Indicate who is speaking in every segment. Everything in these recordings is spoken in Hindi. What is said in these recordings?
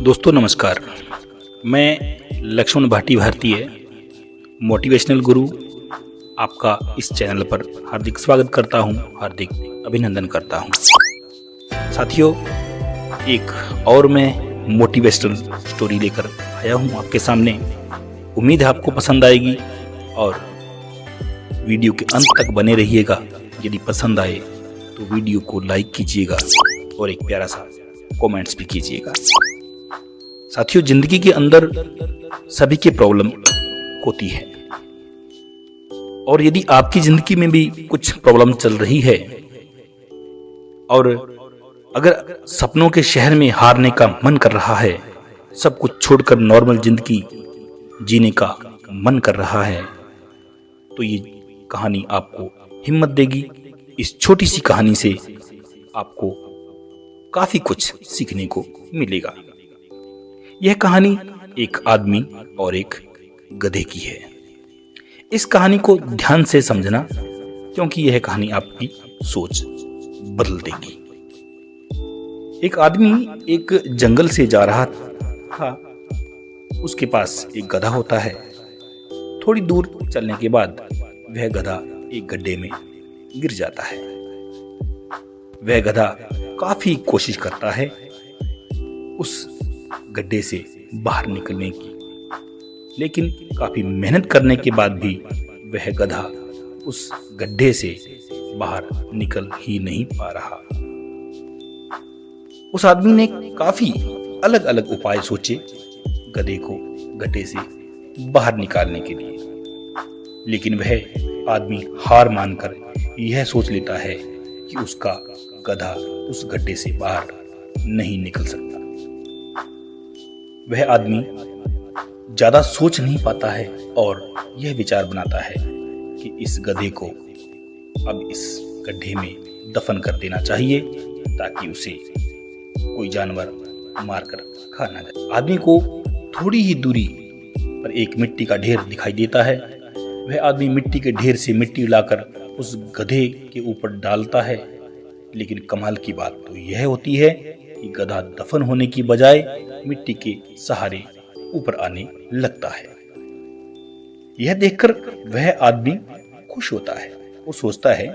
Speaker 1: दोस्तों नमस्कार। मैं लक्ष्मण भाटी भारतीय मोटिवेशनल गुरु आपका इस चैनल पर हार्दिक स्वागत करता हूं, हार्दिक अभिनंदन करता हूं। साथियों, एक और मैं मोटिवेशनल स्टोरी लेकर आया हूं आपके सामने। उम्मीद है आपको पसंद आएगी और वीडियो के अंत तक बने रहिएगा। यदि पसंद आए तो वीडियो को लाइक कीजिएगा और एक प्यारा सा कमेंट्स भी कीजिएगा। साथियों, जिंदगी के अंदर सभी के प्रॉब्लम होती है और यदि आपकी जिंदगी में भी कुछ प्रॉब्लम चल रही है और अगर सपनों के शहर में हारने का मन कर रहा है, सब कुछ छोड़कर नॉर्मल जिंदगी जीने का मन कर रहा है, तो ये कहानी आपको हिम्मत देगी। इस छोटी सी कहानी से आपको काफी कुछ सीखने को मिलेगा। यह कहानी एक आदमी और एक गधे की है। इस कहानी को ध्यान से समझना, क्योंकि यह कहानी आपकी सोच बदल देगी। एक आदमी एक जंगल से जा रहा था। उसके पास एक गधा होता है। थोड़ी दूर चलने के बाद वह गधा एक गड्ढे में गिर जाता है। वह गधा काफी कोशिश करता है उस गड्ढे से बाहर निकलने की, लेकिन काफी मेहनत करने के बाद भी वह गधा उस गड्ढे से बाहर निकल ही नहीं पा रहा। उस आदमी ने काफी अलग अलग उपाय सोचे गधे को गड्ढे से बाहर निकालने के लिए, लेकिन वह आदमी हार मानकर यह सोच लेता है कि उसका गधा उस गड्ढे से बाहर नहीं निकल सकता। वह आदमी ज्यादा सोच नहीं पाता है और यह विचार बनाता है कि इस गधे को अब इस गड्ढे में दफन कर देना चाहिए, ताकि उसे कोई जानवर मारकर खा ना जाए। आदमी को थोड़ी ही दूरी पर एक मिट्टी का ढेर दिखाई देता है। वह आदमी मिट्टी के ढेर से मिट्टी लाकर उस गधे के ऊपर डालता है, लेकिन कमाल की बात तो यह होती है कि गधा दफन होने की बजाय मिट्टी के सहारे ऊपर आने लगता है। यह देखकर वह आदमी खुश होता है। वो सोचता है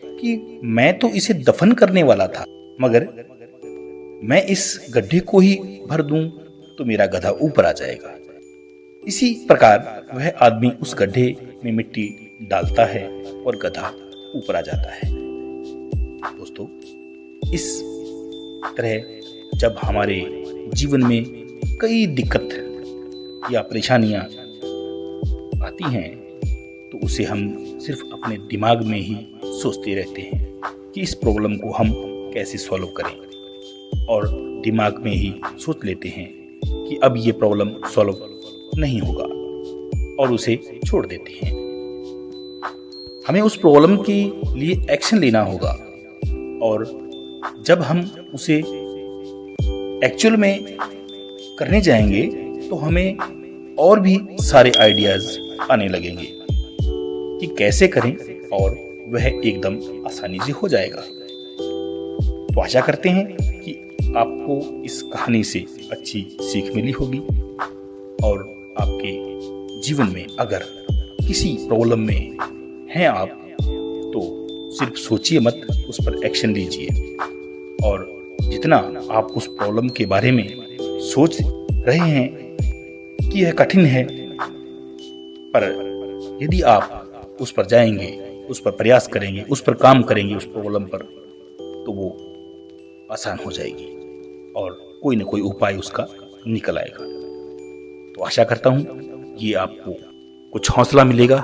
Speaker 1: कि मैं तो इसे दफन करने वाला था, मगर मैं इस गड्ढे को ही भर दूं तो मेरा गधा ऊपर आ जाएगा। इसी प्रकार वह आदमी उस गड्ढे में मिट्टी डालता है और गधा ऊपर आ जाता है। दोस्तों, इस तरह जब हमारे जीवन में कई दिक्कत या परेशानियां आती हैं, तो उसे हम सिर्फ अपने दिमाग में ही सोचते रहते हैं कि इस प्रॉब्लम को हम कैसे सॉल्व करें, और दिमाग में ही सोच लेते हैं कि अब ये प्रॉब्लम सॉल्व नहीं होगा और उसे छोड़ देते हैं। हमें उस प्रॉब्लम के लिए एक्शन लेना होगा, और जब हम उसे एक्चुअल में करने जाएंगे तो हमें और भी सारे आइडियाज आने लगेंगे कि कैसे करें, और वह एकदम आसानी से हो जाएगा। तो आशा करते हैं कि आपको इस कहानी से अच्छी सीख मिली होगी, और आपके जीवन में अगर किसी प्रॉब्लम में हैं आप, तो सिर्फ सोचिए मत, उस पर एक्शन लीजिए। और जितना आप उस प्रॉब्लम के बारे में सोच रहे हैं कि यह कठिन है, पर यदि आप उस पर जाएंगे, उस पर प्रयास करेंगे, उस पर काम करेंगे, उस प्रॉब्लम पर, तो वो आसान हो जाएगी और कोई न कोई उपाय उसका निकल आएगा। तो आशा करता हूँ ये आपको कुछ हौसला मिलेगा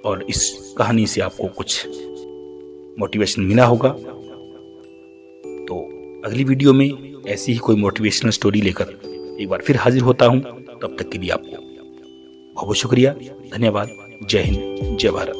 Speaker 1: और इस कहानी से आपको कुछ मोटिवेशन मिला होगा। तो अगली वीडियो में ऐसी ही कोई मोटिवेशनल स्टोरी लेकर एक बार फिर हाजिर होता हूं। तब तक के लिए आपको बहुत बहुत शुक्रिया, धन्यवाद। जय हिंद, जय भारत।